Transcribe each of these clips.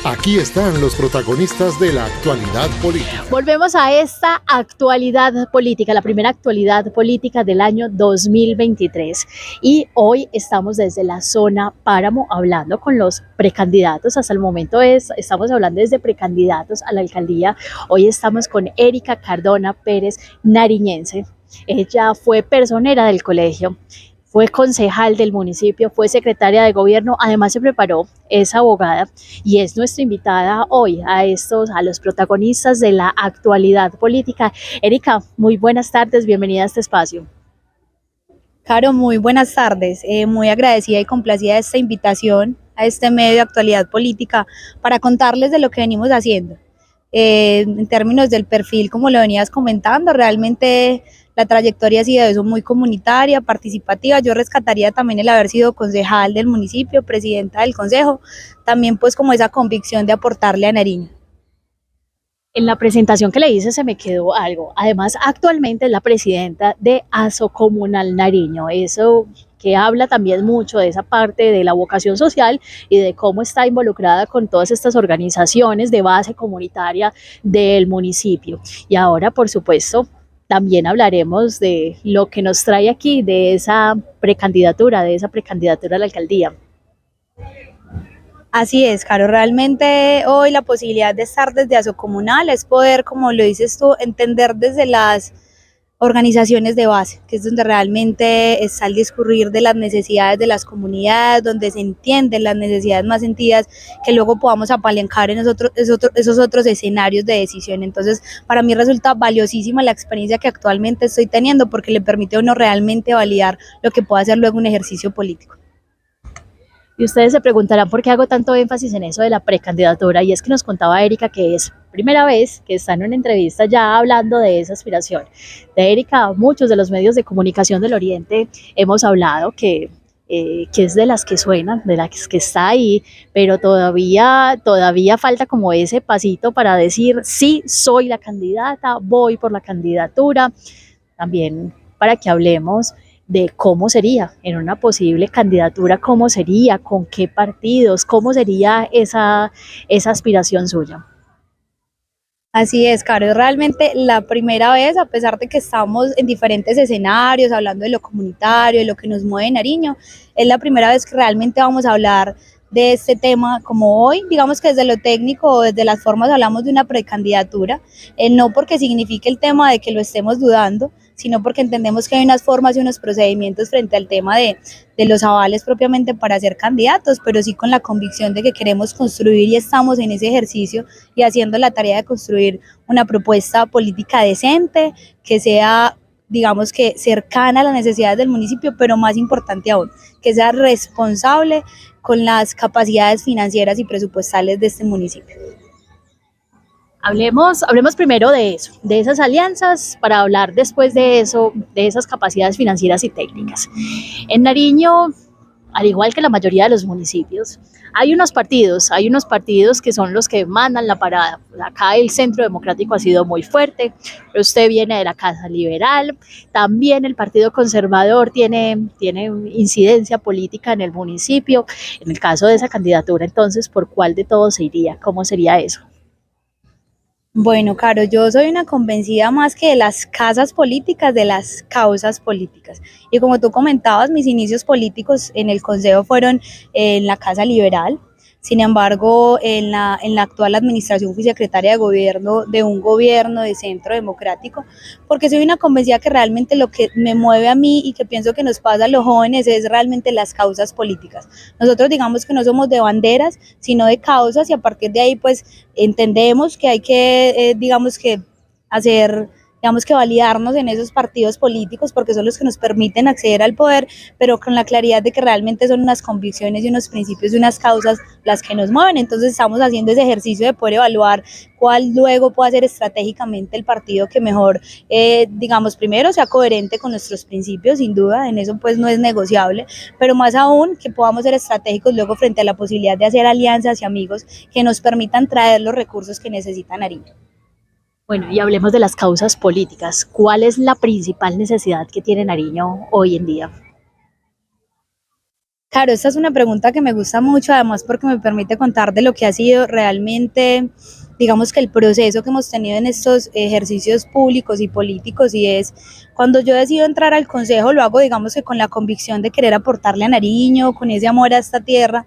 Aquí están los protagonistas de la actualidad política. Volvemos a esta actualidad política, la primera actualidad política del año 2023. Y hoy estamos desde la zona Páramo hablando con los precandidatos. Hasta el momento estamos hablando desde precandidatos a la alcaldía. Hoy estamos con Erika Cardona Pérez, nariñense. Ella fue personera del colegio, fue concejal del municipio, fue secretaria de gobierno, además se preparó, es abogada y es nuestra invitada hoy a los protagonistas de la actualidad política. Erika, muy buenas tardes, bienvenida a este espacio. Caro, muy buenas tardes. Muy agradecida y complacida de esta invitación a este medio de actualidad política para contarles de lo que venimos haciendo. En términos del perfil, como lo venías comentando, realmente la trayectoria ha sido eso, muy comunitaria, participativa. Yo rescataría también el haber sido concejal del municipio, presidenta del consejo, también pues como esa convicción de aportarle a Nariño. En la presentación que le hice se me quedó algo. Además, actualmente es la presidenta de Asocomunal Nariño. Eso que habla también mucho de esa parte de la vocación social y de cómo está involucrada con todas estas organizaciones de base comunitaria del municipio. Y ahora, por supuesto, también hablaremos de lo que nos trae aquí, de esa precandidatura a la alcaldía. Así es, Caro, realmente hoy la posibilidad de estar desde Asocomunal es poder, como lo dices tú, entender desde las organizaciones de base, que es donde realmente está el discurrir de las necesidades de las comunidades, donde se entienden las necesidades más sentidas, que luego podamos apalancar en esos otros escenarios de decisión. Entonces, para mí resulta valiosísima la experiencia que actualmente estoy teniendo, porque le permite a uno realmente validar lo que puede hacer luego un ejercicio político. Y ustedes se preguntarán por qué hago tanto énfasis en eso de la precandidatura, y es que nos contaba Erika que es primera vez que está en una entrevista ya hablando de esa aspiración. De Erika, muchos de los medios de comunicación del Oriente hemos hablado que es de las que suenan, de las que está ahí, pero todavía falta como ese pasito para decir, sí, soy la candidata, voy por la candidatura, también para que hablemos de cómo sería en una posible candidatura, cómo sería, con qué partidos, cómo sería esa aspiración suya. Así es, Caro, es realmente la primera vez, a pesar de que estamos en diferentes escenarios, hablando de lo comunitario, de lo que nos mueve en Nariño, es la primera vez que realmente vamos a hablar de este tema como hoy, digamos que desde lo técnico o desde las formas hablamos de una precandidatura, no porque signifique el tema de que lo estemos dudando, sino porque entendemos que hay unas formas y unos procedimientos frente al tema de los avales propiamente para ser candidatos, pero sí con la convicción de que queremos construir y estamos en ese ejercicio y haciendo la tarea de construir una propuesta política decente, que sea, digamos que cercana a las necesidades del municipio, pero más importante aún, que sea responsable con las capacidades financieras y presupuestales de este municipio. Hablemos primero de eso, de esas alianzas, para hablar después de eso, de esas capacidades financieras y técnicas. En Nariño, al igual que la mayoría de los municipios, hay unos partidos que son los que mandan la parada. Acá el Centro Democrático ha sido muy fuerte, usted viene de la Casa Liberal, también el Partido Conservador tiene incidencia política en el municipio. En el caso de esa candidatura, entonces, ¿por cuál de todos se iría? ¿Cómo sería eso? Bueno, Caro, yo soy una convencida más que de las casas políticas, de las causas políticas. Y como tú comentabas, mis inicios políticos en el Consejo fueron en la Casa Liberal. Sin embargo, en la actual administración fui secretaria de gobierno de un gobierno de centro democrático, porque soy una convencida que realmente lo que me mueve a mí y que pienso que nos pasa a los jóvenes es realmente las causas políticas. Nosotros digamos que no somos de banderas, sino de causas, y a partir de ahí pues entendemos que hay que, digamos que hacer, digamos que validarnos en esos partidos políticos porque son los que nos permiten acceder al poder, pero con la claridad de que realmente son unas convicciones y unos principios y unas causas las que nos mueven. Entonces estamos haciendo ese ejercicio de poder evaluar cuál luego puede ser estratégicamente el partido que mejor, digamos, primero sea coherente con nuestros principios, sin duda, en eso pues no es negociable, pero más aún que podamos ser estratégicos luego frente a la posibilidad de hacer alianzas y amigos que nos permitan traer los recursos que necesita Nariño. Bueno, y hablemos de las causas políticas. ¿Cuál es la principal necesidad que tiene Nariño hoy en día? Claro, esta es una pregunta que me gusta mucho, además porque me permite contar de lo que ha sido realmente, digamos que el proceso que hemos tenido en estos ejercicios públicos y políticos, y es cuando yo decido entrar al consejo, lo hago digamos que con la convicción de querer aportarle a Nariño, con ese amor a esta tierra,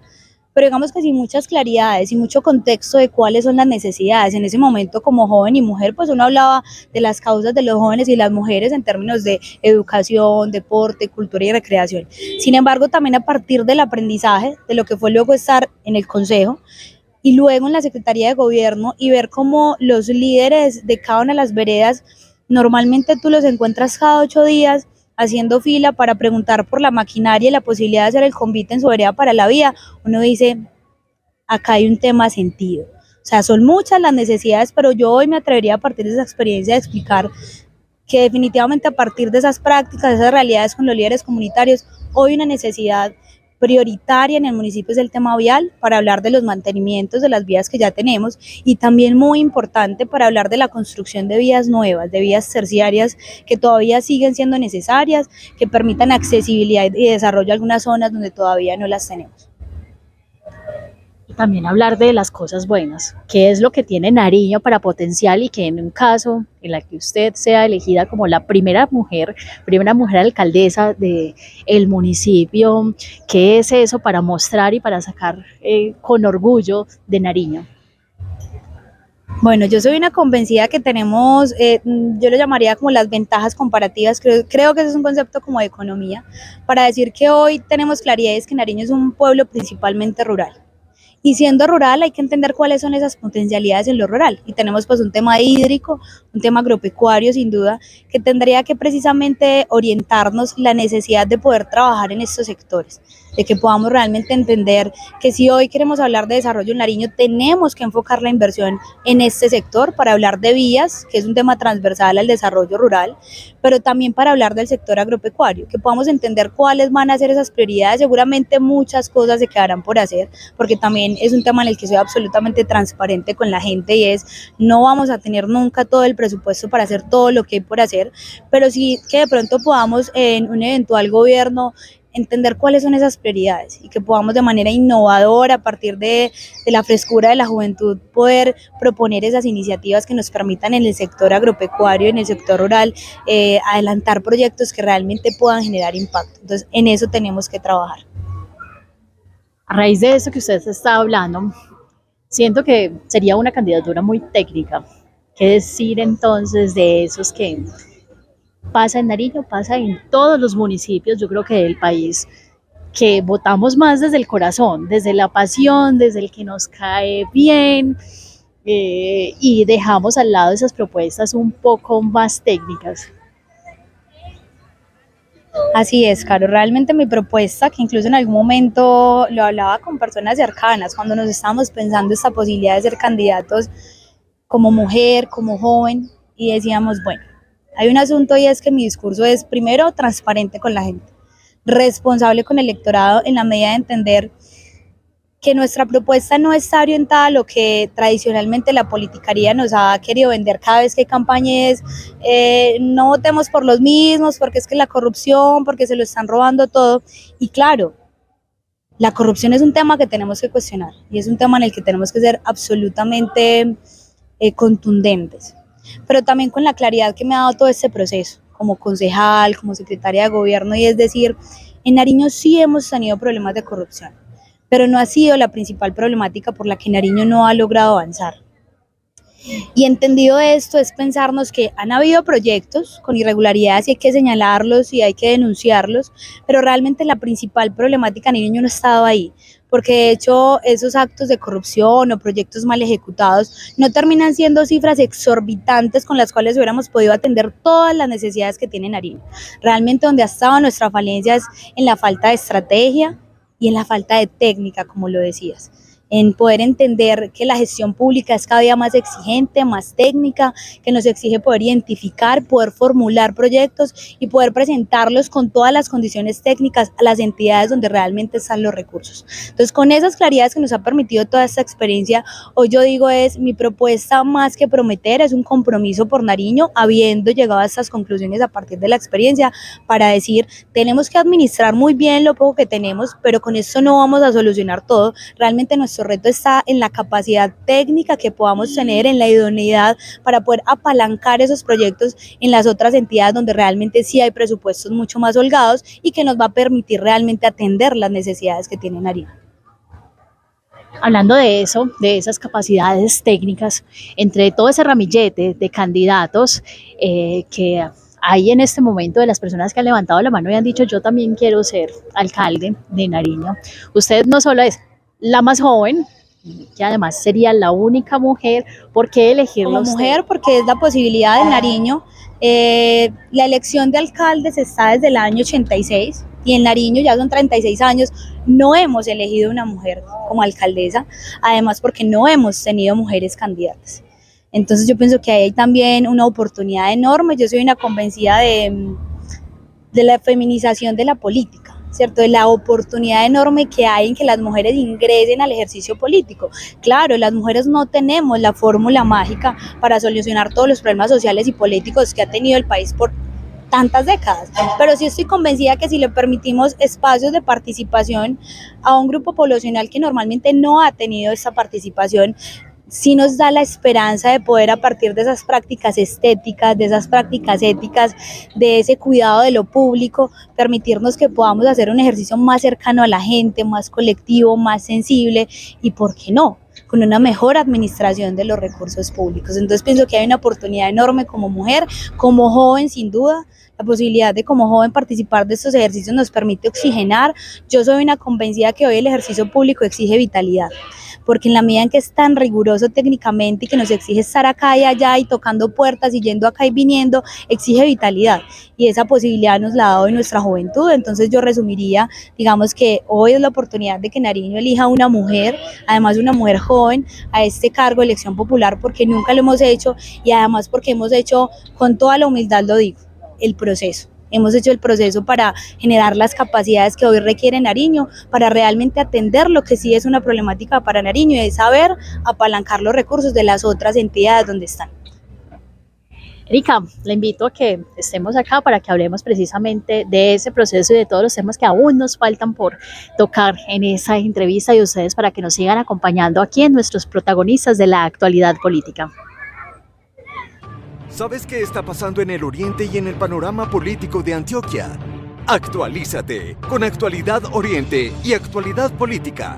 pero digamos que sin muchas claridades y mucho contexto de cuáles son las necesidades. En ese momento, como joven y mujer, pues uno hablaba de las causas de los jóvenes y las mujeres en términos de educación, deporte, cultura y recreación. Sin embargo, también a partir del aprendizaje, de lo que fue luego estar en el Consejo, y luego en la Secretaría de Gobierno, y ver cómo los líderes de cada una de las veredas, normalmente tú los encuentras cada 8 días haciendo fila para preguntar por la maquinaria y la posibilidad de hacer el convite en su vereda para la vía, uno dice, acá hay un tema sentido. O sea, son muchas las necesidades, pero yo hoy me atrevería a partir de esa experiencia a explicar que definitivamente a partir de esas prácticas, esas realidades con los líderes comunitarios, hoy una necesidad prioritaria en el municipio es el tema vial, para hablar de los mantenimientos de las vías que ya tenemos, y también muy importante para hablar de la construcción de vías nuevas, de vías terciarias que todavía siguen siendo necesarias, que permitan accesibilidad y desarrollo a algunas zonas donde todavía no las tenemos. Y también hablar de las cosas buenas, qué es lo que tiene Nariño para potencial y que en un caso en la que usted sea elegida como la primera mujer alcaldesa del municipio, qué es eso para mostrar y para sacar con orgullo de Nariño. Bueno, yo soy una convencida que tenemos, yo lo llamaría como las ventajas comparativas, creo que ese es un concepto como de economía, para decir que hoy tenemos claridad es que Nariño es un pueblo principalmente rural. Y siendo rural hay que entender cuáles son esas potencialidades en lo rural. Y tenemos pues un tema hídrico, un tema agropecuario sin duda, que tendría que precisamente orientarnos la necesidad de poder trabajar en estos sectores, de que podamos realmente entender que si hoy queremos hablar de desarrollo en Nariño, tenemos que enfocar la inversión en este sector para hablar de vías, que es un tema transversal al desarrollo rural, pero también para hablar del sector agropecuario, que podamos entender cuáles van a ser esas prioridades. Seguramente muchas cosas se quedarán por hacer, porque también es un tema en el que soy absolutamente transparente con la gente, y es, no vamos a tener nunca todo el presupuesto para hacer todo lo que hay por hacer, pero sí que de pronto podamos en un eventual gobierno entender cuáles son esas prioridades y que podamos de manera innovadora, a partir de la frescura de la juventud, poder proponer esas iniciativas que nos permitan en el sector agropecuario, en el sector rural, adelantar proyectos que realmente puedan generar impacto. Entonces, en eso tenemos que trabajar. A raíz de eso que usted está hablando, siento que sería una candidatura muy técnica. ¿Qué decir entonces de esos que pasa en Nariño, pasa en todos los municipios, yo creo que del país, que votamos más desde el corazón, desde la pasión, desde el que nos cae bien, y dejamos al lado esas propuestas un poco más técnicas? Así es, Caro. Realmente mi propuesta, que incluso en algún momento lo hablaba con personas cercanas, cuando nos estábamos pensando esta posibilidad de ser candidatos como mujer, como joven, y decíamos, bueno, hay un asunto, y es que mi discurso es primero transparente con la gente, responsable con el electorado, en la medida de entender que nuestra propuesta no está orientada a lo que tradicionalmente la politicaría nos ha querido vender cada vez que hay campañas, no votemos por los mismos, porque es que la corrupción, porque se lo están robando todo. Y claro, la corrupción es un tema que tenemos que cuestionar, y es un tema en el que tenemos que ser absolutamente contundentes, pero también con la claridad que me ha dado todo este proceso, como concejal, como secretaria de gobierno, y es decir, en Nariño sí hemos tenido problemas de corrupción, pero no ha sido la principal problemática por la que Nariño no ha logrado avanzar. Y entendido esto, es pensarnos que han habido proyectos con irregularidades y hay que señalarlos y hay que denunciarlos, pero realmente la principal problemática en Nariño no ha estado ahí, porque de hecho esos actos de corrupción o proyectos mal ejecutados no terminan siendo cifras exorbitantes con las cuales hubiéramos podido atender todas las necesidades que tiene Nariño. Realmente donde ha estado nuestra falencia es en la falta de estrategia y en la falta de técnica, como lo decías, en poder entender que la gestión pública es cada día más exigente, más técnica, que nos exige poder identificar, poder formular proyectos y poder presentarlos con todas las condiciones técnicas a las entidades donde realmente están los recursos. Entonces, con esas claridades que nos ha permitido toda esta experiencia, hoy yo digo mi propuesta más que prometer es un compromiso por Nariño, habiendo llegado a estas conclusiones a partir de la experiencia, para decir, tenemos que administrar muy bien lo poco que tenemos, pero con esto no vamos a solucionar todo. Realmente nuestro reto está en la capacidad técnica que podamos tener, en la idoneidad para poder apalancar esos proyectos en las otras entidades donde realmente sí hay presupuestos mucho más holgados y que nos va a permitir realmente atender las necesidades que tiene Nariño. Hablando de eso, de esas capacidades técnicas, entre todo ese ramillete de candidatos que hay en este momento, de las personas que han levantado la mano y han dicho yo también quiero ser alcalde de Nariño, usted no solo es la más joven, que además sería la única mujer, ¿por qué elegirla como usted? mujer? Porque es la posibilidad de Nariño. La elección de alcaldes está desde el año 86 y en Nariño ya son 36 años, no hemos elegido una mujer como alcaldesa, además porque no hemos tenido mujeres candidatas. Entonces yo pienso que hay también una oportunidad enorme. Yo soy una convencida de la feminización de la política, ¿cierto? De la oportunidad enorme que hay en que las mujeres ingresen al ejercicio político. Claro, las mujeres no tenemos la fórmula mágica para solucionar todos los problemas sociales y políticos que ha tenido el país por tantas décadas, pero sí estoy convencida que si le permitimos espacios de participación a un grupo poblacional que normalmente no ha tenido esa participación, sí nos da la esperanza de poder, a partir de esas prácticas estéticas, de esas prácticas éticas, de ese cuidado de lo público, permitirnos que podamos hacer un ejercicio más cercano a la gente, más colectivo, más sensible y, ¿por qué no?, con una mejor administración de los recursos públicos. Entonces pienso que hay una oportunidad enorme como mujer, como joven sin duda. La posibilidad de como joven participar de estos ejercicios nos permite oxigenar. Yo soy una convencida que hoy el ejercicio público exige vitalidad, porque en la medida en que es tan riguroso técnicamente y que nos exige estar acá y allá y tocando puertas y yendo acá y viniendo, exige vitalidad, y esa posibilidad nos la ha dado en nuestra juventud. Entonces yo resumiría, digamos que hoy es la oportunidad de que Nariño elija a una mujer, además una mujer joven, a este cargo de elección popular, porque nunca lo hemos hecho y además porque hemos hecho, con toda la humildad lo digo, el proceso. Hemos hecho el proceso para generar las capacidades que hoy requiere Nariño, para realmente atender lo que sí es una problemática para Nariño, y es saber apalancar los recursos de las otras entidades donde están. Erika, le invito a que estemos acá para que hablemos precisamente de ese proceso y de todos los temas que aún nos faltan por tocar en esa entrevista, y ustedes para que nos sigan acompañando aquí en nuestros protagonistas de la actualidad política. ¿Sabes qué está pasando en el Oriente y en el panorama político de Antioquia? Actualízate con Actualidad Oriente y Actualidad Política.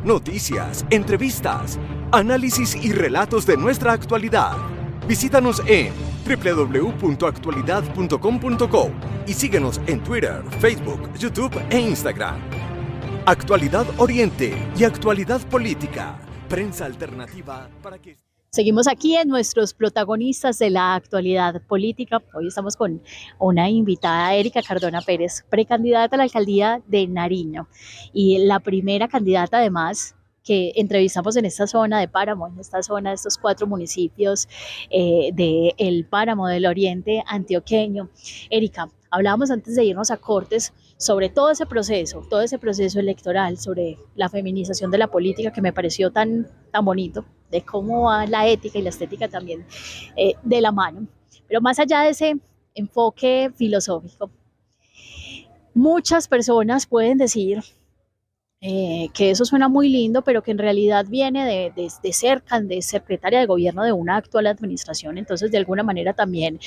Noticias, entrevistas, análisis y relatos de nuestra actualidad. Visítanos en www.actualidad.com.co y síguenos en Twitter, Facebook, YouTube e Instagram. Actualidad Oriente y Actualidad Política. Prensa alternativa para que... Seguimos aquí en nuestros protagonistas de la actualidad política. Hoy estamos con una invitada, Erika Cardona Pérez, precandidata a la alcaldía de Nariño, y la primera candidata además que entrevistamos en esta zona de Páramo, en esta zona de estos 4 municipios del Páramo del Oriente antioqueño. Erika, hablábamos antes de irnos a cortes sobre todo ese proceso electoral, sobre la feminización de la política, que me pareció tan bonito, de cómo va la ética y la estética también de la mano. Pero más allá de ese enfoque filosófico, muchas personas pueden decir que eso suena muy lindo, pero que en realidad viene de ser secretaria de gobierno de una actual administración. Entonces de alguna manera también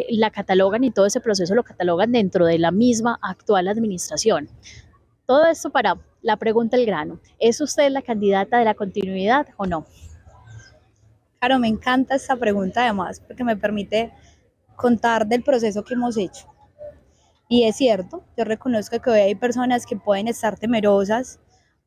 la catalogan, y todo ese proceso lo catalogan dentro de la misma actual administración. Todo esto para la pregunta del grano: ¿es usted la candidata de la continuidad o no? Claro, me encanta esta pregunta además porque me permite contar del proceso que hemos hecho. Y es cierto, yo reconozco que hoy hay personas que pueden estar temerosas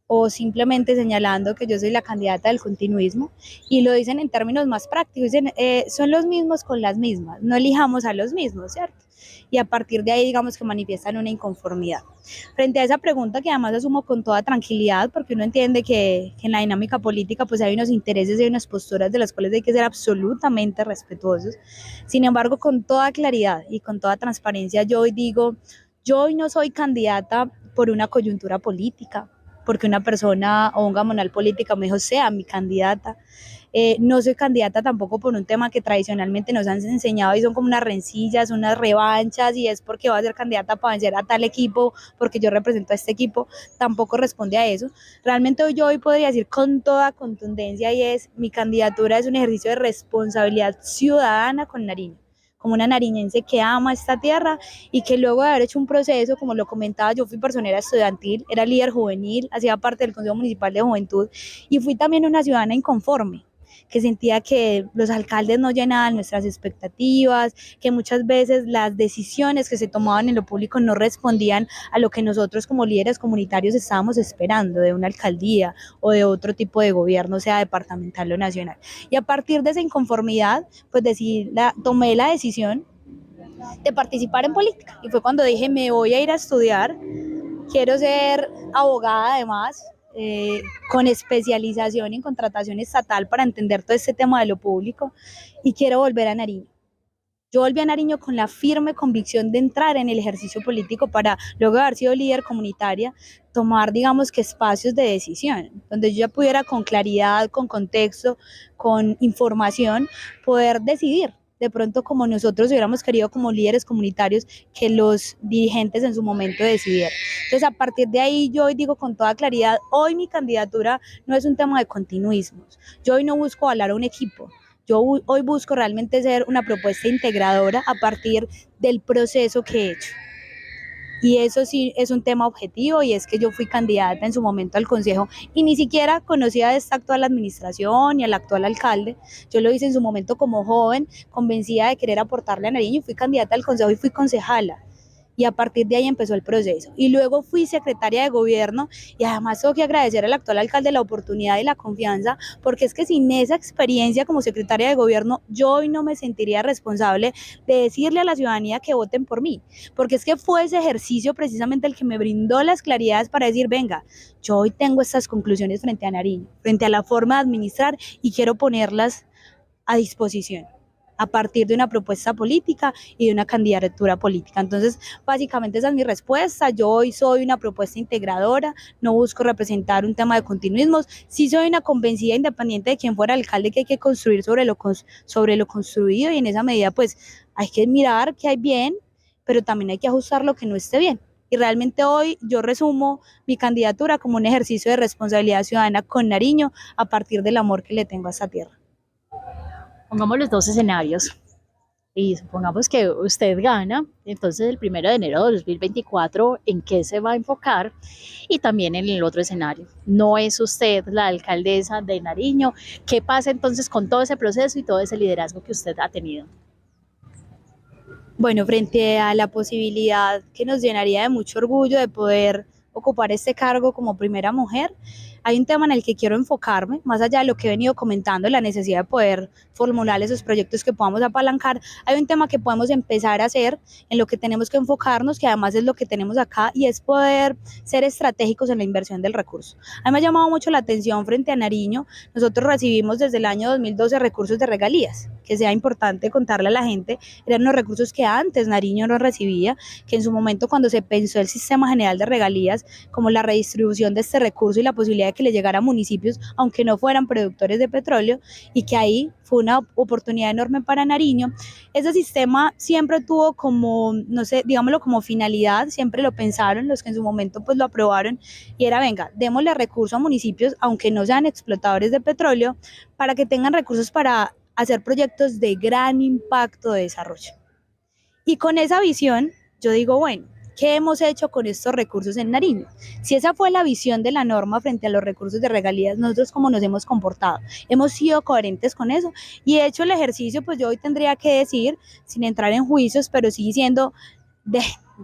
o simplemente señalando que yo soy la candidata del continuismo, y lo dicen en términos más prácticos, dicen son los mismos con las mismas, no elijamos a los mismos, ¿cierto? y a partir de ahí digamos que manifiestan una inconformidad. Frente a esa pregunta, que además asumo con toda tranquilidad, porque uno entiende que en la dinámica política pues hay unos intereses y hay unas posturas de las cuales hay que ser absolutamente respetuosos. Sin embargo, con toda claridad y con toda transparencia, yo hoy digo, yo hoy no soy candidata por una coyuntura política, porque una persona o un gamonal política me dijo sea mi candidata. No soy candidata tampoco por un tema que tradicionalmente nos han enseñado y son como unas rencillas, unas revanchas, y es porque voy a ser candidata para vencer a tal equipo, porque yo represento a este equipo. Tampoco responde a eso. Realmente yo hoy podría decir con toda contundencia, y es, mi candidatura es un ejercicio de responsabilidad ciudadana con Nariño, como una nariñense que ama esta tierra y que luego de haber hecho un proceso, como lo comentaba, yo fui personera estudiantil, era líder juvenil, hacía parte del Consejo Municipal de Juventud y fui también una ciudadana inconforme, que sentía que los alcaldes no llenaban nuestras expectativas, que muchas veces las decisiones que se tomaban en lo público no respondían a lo que nosotros como líderes comunitarios estábamos esperando de una alcaldía o de otro tipo de gobierno, sea departamental o nacional. Y a partir de esa inconformidad, pues tomé la decisión de participar en política. Y fue cuando dije, me voy a ir a estudiar, quiero ser abogada además, con especialización en contratación estatal para entender todo este tema de lo público, y quiero volver a Nariño. Yo volví a Nariño con la firme convicción de entrar en el ejercicio político para, luego de haber sido líder comunitaria, tomar, digamos que espacios de decisión, donde yo ya pudiera con claridad, con contexto, con información, poder decidir de pronto como nosotros hubiéramos querido como líderes comunitarios que los dirigentes en su momento decidieran. Entonces, a partir de ahí, yo hoy digo con toda claridad, hoy mi candidatura no es un tema de continuismos. Yo hoy no busco avalar a un equipo. Yo hoy busco realmente ser una propuesta integradora a partir del proceso que he hecho. Y eso sí es un tema objetivo, y es que yo fui candidata en su momento al consejo y ni siquiera conocía a esta actual administración y al actual alcalde. Yo lo hice en su momento como joven, convencida de querer aportarle a Nariño, y fui candidata al consejo y fui concejala. Y a partir de ahí empezó el proceso. Y luego fui secretaria de gobierno, y además tengo que agradecer al actual alcalde la oportunidad y la confianza, porque es que sin esa experiencia como secretaria de gobierno, yo hoy no me sentiría responsable de decirle a la ciudadanía que voten por mí, porque es que fue ese ejercicio precisamente el que me brindó las claridades para decir, venga, yo hoy tengo estas conclusiones frente a Nariño, frente a la forma de administrar, y quiero ponerlas a disposición a partir de una propuesta política y de una candidatura política. Entonces, básicamente esa es mi respuesta. Yo hoy soy una propuesta integradora, no busco representar un tema de continuismos, sí soy una convencida, independiente de quién fuera alcalde, que hay que construir sobre lo construido, y en esa medida pues hay que mirar qué hay bien, pero también hay que ajustar lo que no esté bien. Y realmente hoy yo resumo mi candidatura como un ejercicio de responsabilidad ciudadana con Nariño a partir del amor que le tengo a esta tierra. Pongamos los dos escenarios y supongamos que usted gana, entonces el 1 de enero de 2024, ¿en qué se va a enfocar? Y también en el otro escenario, no es usted la alcaldesa de Nariño, ¿qué pasa entonces con todo ese proceso y todo ese liderazgo que usted ha tenido? Bueno, frente a la posibilidad que nos llenaría de mucho orgullo de poder ocupar este cargo como primera mujer, hay un tema en el que quiero enfocarme, más allá de lo que he venido comentando, la necesidad de poder formular esos proyectos que podamos apalancar. Hay un tema que podemos empezar a hacer, en lo que tenemos que enfocarnos, que además es lo que tenemos acá, y es poder ser estratégicos en la inversión del recurso. A mí me ha llamado mucho la atención frente a Nariño. Nosotros recibimos desde el año 2012 recursos de regalías, que sea importante contarle a la gente, eran los recursos que antes Nariño no recibía, que en su momento, cuando se pensó el sistema general de regalías, como la redistribución de este recurso y la posibilidad de que le llegara a municipios, aunque no fueran productores de petróleo, y que ahí fue una oportunidad enorme para Nariño. Ese sistema siempre tuvo como, no sé, digámoslo como finalidad, siempre lo pensaron los que en su momento pues lo aprobaron, y era, venga, démosle recursos a municipios, aunque no sean explotadores de petróleo, para que tengan recursos para hacer proyectos de gran impacto de desarrollo. Y con esa visión, yo digo, bueno, ¿qué hemos hecho con estos recursos en Nariño? Si esa fue la visión de la norma frente a los recursos de regalías, nosotros cómo nos hemos comportado, hemos sido coherentes con eso, y he hecho el ejercicio, pues yo hoy tendría que decir, sin entrar en juicios, pero sí diciendo,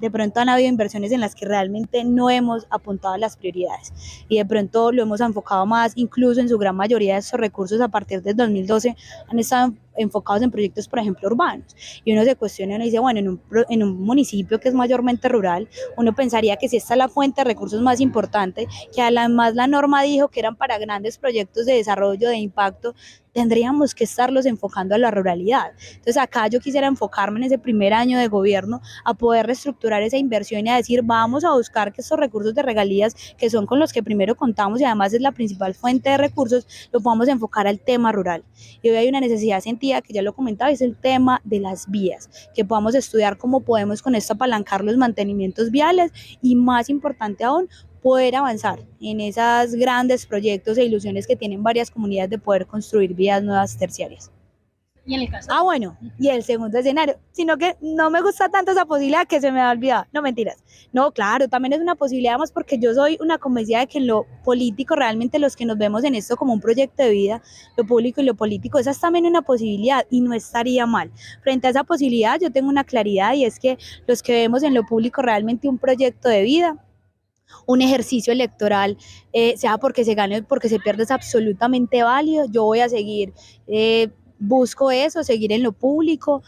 De pronto han habido inversiones en las que realmente no hemos apuntado a las prioridades y de pronto lo hemos enfocado más, incluso en su gran mayoría de estos recursos a partir del 2012 han estado enfocados en proyectos, por ejemplo, urbanos. Y uno se cuestiona y uno dice, bueno, en un municipio que es mayormente rural, uno pensaría que si esta es la fuente de recursos más importante, que además la norma dijo que eran para grandes proyectos de desarrollo, de impacto, tendríamos que estarlos enfocando a la ruralidad. Entonces acá yo quisiera enfocarme en ese primer año de gobierno a poder reestructurar esa inversión y a decir, vamos a buscar que estos recursos de regalías, que son con los que primero contamos y además es la principal fuente de recursos, lo podamos enfocar al tema rural. Y hoy hay una necesidad sentida, que ya lo comentaba, es el tema de las vías, que podamos estudiar cómo podemos con esto apalancar los mantenimientos viales y, más importante aún, poder avanzar en esos grandes proyectos e ilusiones que tienen varias comunidades de poder construir vías nuevas terciarias. Y en el caso Bueno, y el segundo escenario, sino que no me gusta tanto esa posibilidad que se me ha olvidado, no mentiras. No, claro, también es una posibilidad más porque yo soy una convencida de que en lo político, realmente los que nos vemos en esto como un proyecto de vida, lo público y lo político, esa es también una posibilidad y no estaría mal. Frente a esa posibilidad yo tengo una claridad y es que los que vemos en lo público realmente un proyecto de vida, un ejercicio electoral, sea porque se gane o porque se pierda, es absolutamente válido. Yo voy a seguir, busco eso, seguir en lo público,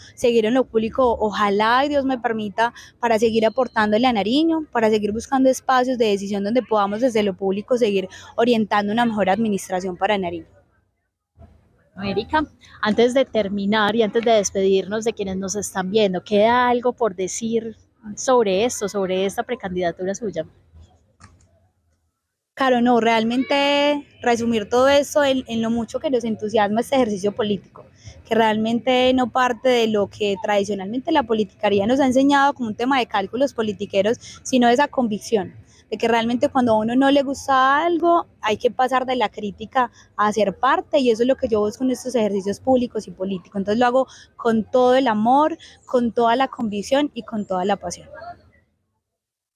ojalá Dios me permita, para seguir aportándole a Nariño, para seguir buscando espacios de decisión donde podamos desde lo público seguir orientando una mejor administración para Nariño. Erika, antes de terminar y antes de despedirnos de quienes nos están viendo, ¿queda algo por decir sobre esto, sobre esta precandidatura suya? Claro, no, realmente resumir todo eso en lo mucho que nos entusiasma este ejercicio político, que realmente no parte de lo que tradicionalmente la politicaría nos ha enseñado como un tema de cálculos politiqueros, sino de esa convicción, de que realmente cuando a uno no le gusta algo, hay que pasar de la crítica a ser parte, y eso es lo que yo busco en estos ejercicios públicos y políticos. Entonces lo hago con todo el amor, con toda la convicción y con toda la pasión.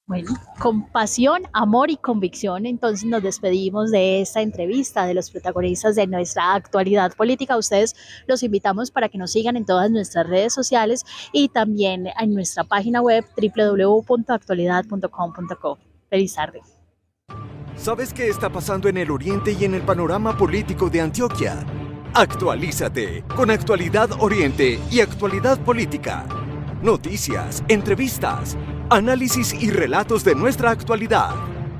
Bueno, con pasión, amor y convicción, entonces nos despedimos de esta entrevista de los protagonistas de nuestra actualidad política. Ustedes los invitamos para que nos sigan en todas nuestras redes sociales y también en nuestra página web www.actualidad.com.co. Feliz tarde. ¿Sabes qué está pasando en el Oriente y en el panorama político de Antioquia? Actualízate con Actualidad Oriente y Actualidad Política. Noticias, entrevistas, análisis y relatos de nuestra actualidad.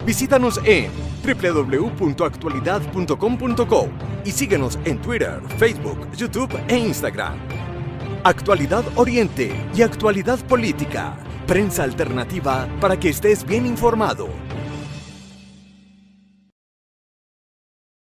Visítanos en www.actualidad.com.co y síguenos en Twitter, Facebook, YouTube e Instagram. Actualidad Oriente y Actualidad Política. Prensa alternativa para que estés bien informado.